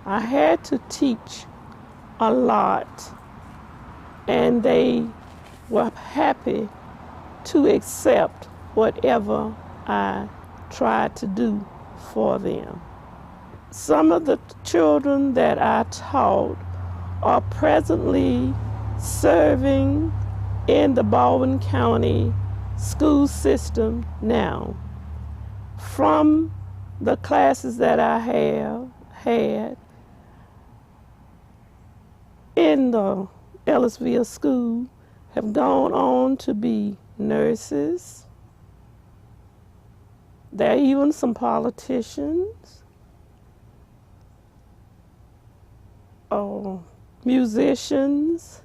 I had to teach a lot, and they were happy to accept whatever I tried to do for them. Some of the children that I taught are presently serving in the Baldwin County school system now. From the classes that I have had in the Ellisville school have gone on to be nurses. There are even some politicians, musicians.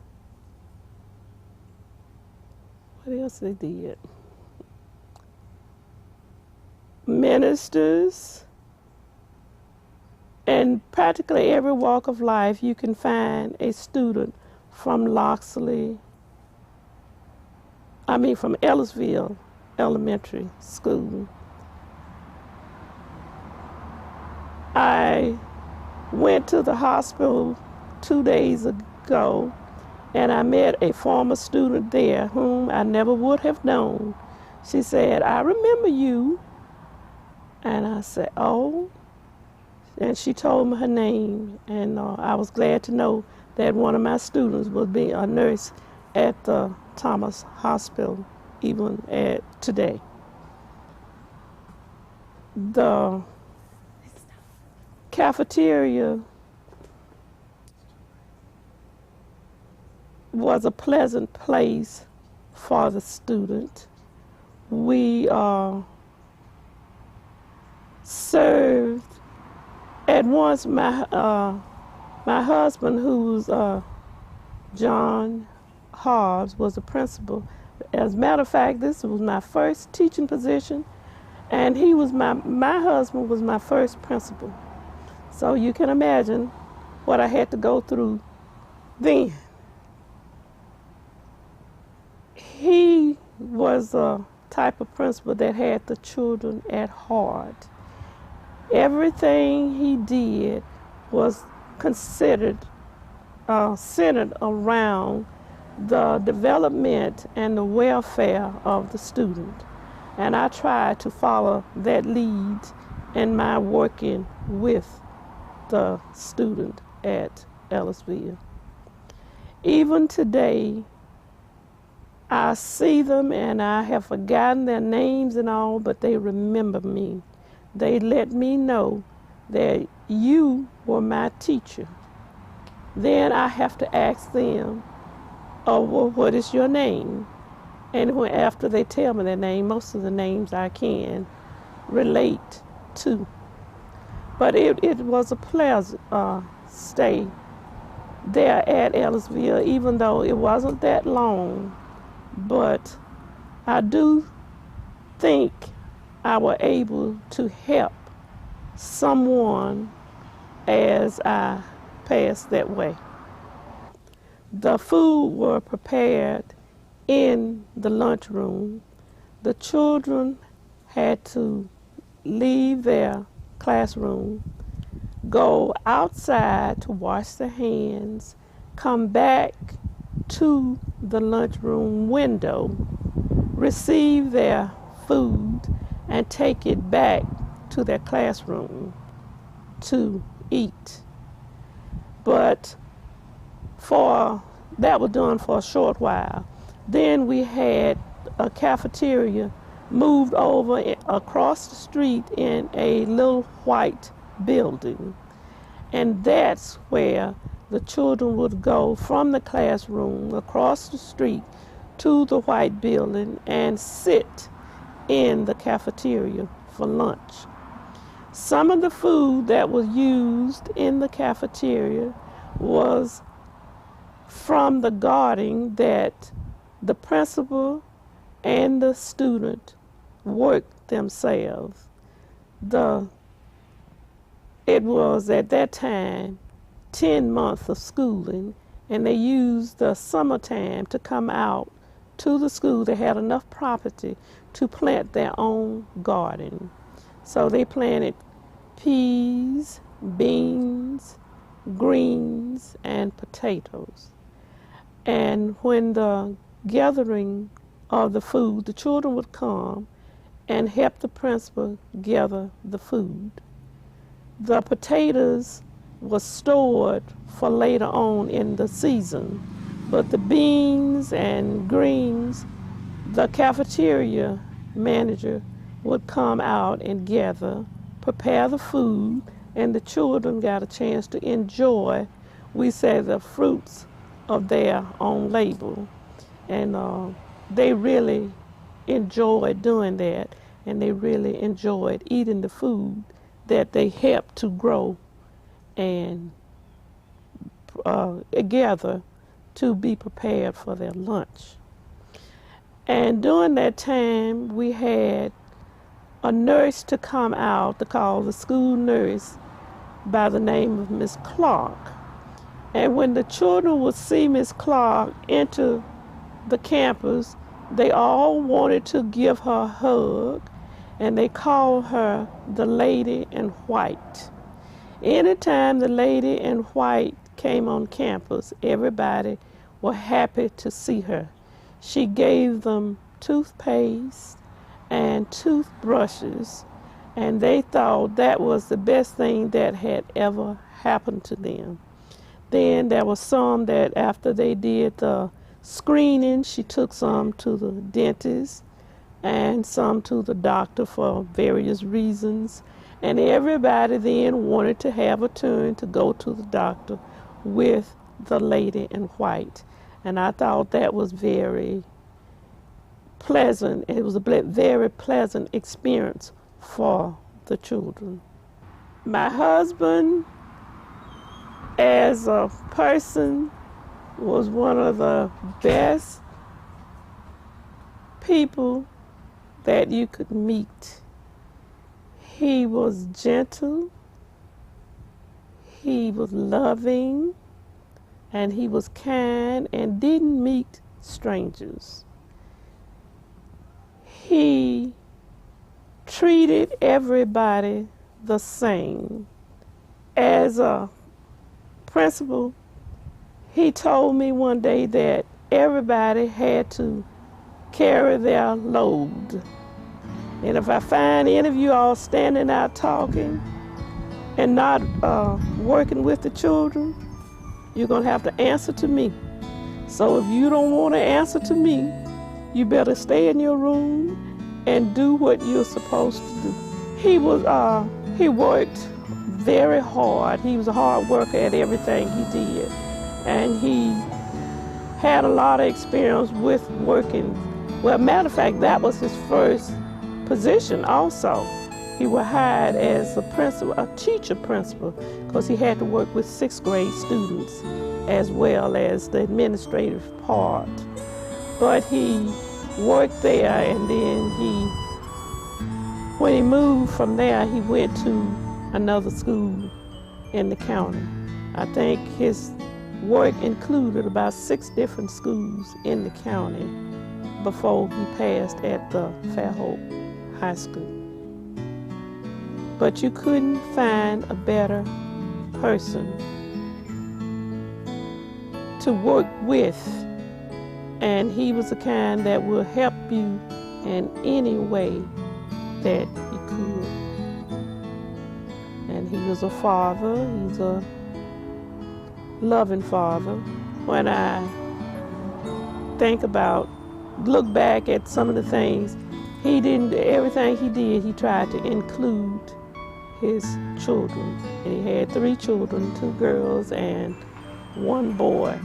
What else they did? Ministers. And practically every walk of life you can find a student from from Ellisville Elementary School. I went to the hospital 2 days ago, and I met a former student there whom I never would have known. She said, "I remember you." And I said, "Oh." And she told me her name, and I was glad to know that one of my students would be a nurse at the Thomas Hospital, even at today. The cafeteria was a pleasant place for the student. We served. At once, my husband, who's John Hobbs, was the principal. As a matter of fact, this was my first teaching position, and he was my husband was my first principal. So you can imagine what I had to go through then. He was a type of principal that had the children at heart. Everything he did was considered centered around the development and the welfare of the student. And I tried to follow that lead in my working with the student at Ellisville. Even today, I see them and I have forgotten their names and all, but they remember me. They let me know that you were my teacher. Then I have to ask them, "Oh, well, what is your name?" And after they tell me their name, most of the names I can relate to. But it was a pleasant stay there at Ellisville, even though it wasn't that long. But I do think I was able to help someone as I passed that way. The food were prepared in the lunchroom. The children had to leave their classroom, go outside to wash their hands, come back to the lunchroom window, receive their food, and take it back to their classroom to eat. But that was done for a short while. Then we had a cafeteria moved over across the street in a little white building. And that's where the children would go from the classroom across the street to the white building and sit in the cafeteria for lunch. Some of the food that was used in the cafeteria was from the garden that the principal and the student worked themselves. It was at that time 10 months of schooling, and they used the summertime to come out to the school. They had enough property to plant their own garden. So they planted peas, beans, greens, and potatoes. And when the gathering of the food, the children would come and help the principal gather the food. The potatoes were stored for later on in the season, but the beans and greens, the cafeteria manager would come out and gather, prepare the food, and the children got a chance to enjoy, we say, the fruits of their own labor. And they really enjoyed doing that, and they really enjoyed eating the food that they helped to grow and gather to be prepared for their lunch. And during that time, we had a nurse to come out, to call the school nurse, by the name of Miss Clark. And when the children would see Miss Clark enter the campus, they all wanted to give her a hug, and they called her the Lady in White. Anytime the Lady in White came on campus, everybody were happy to see her. She gave them toothpaste and toothbrushes, and they thought that was the best thing that had ever happened to them. Then there were some that after they did the screening, she took some to the dentist and some to the doctor for various reasons. And everybody then wanted to have a turn to go to the doctor with the Lady in White. And I thought that was very pleasant. It was a very pleasant experience for the children. My husband, as a person, was one of the best people that you could meet. He was gentle, he was loving, and he was kind and didn't meet strangers. He treated everybody the same. As a principal, he told me one day that everybody had to carry their load. And if I find any of you all standing out talking and not working with the children, you're going to have to answer to me. So if you don't want to answer to me, you better stay in your room and do what you're supposed to do. He worked very hard. He was a hard worker at everything he did. And he had a lot of experience with working. Well, matter of fact, that was his first position also. He was hired as a teacher principal, because he had to work with 6th grade students as well as the administrative part. But he worked there, and then when he moved from there, he went to another school in the county. I think his work included about 6 different schools in the county before he passed at the Fairhope High School. But you couldn't find a better person to work with, and he was the kind that will help you in any way that he could. And he was a father. He's a loving father. When I look back at some of the things He didn't, everything he did, he tried to include his children. And he had 3 children, 2 girls and 1 boy.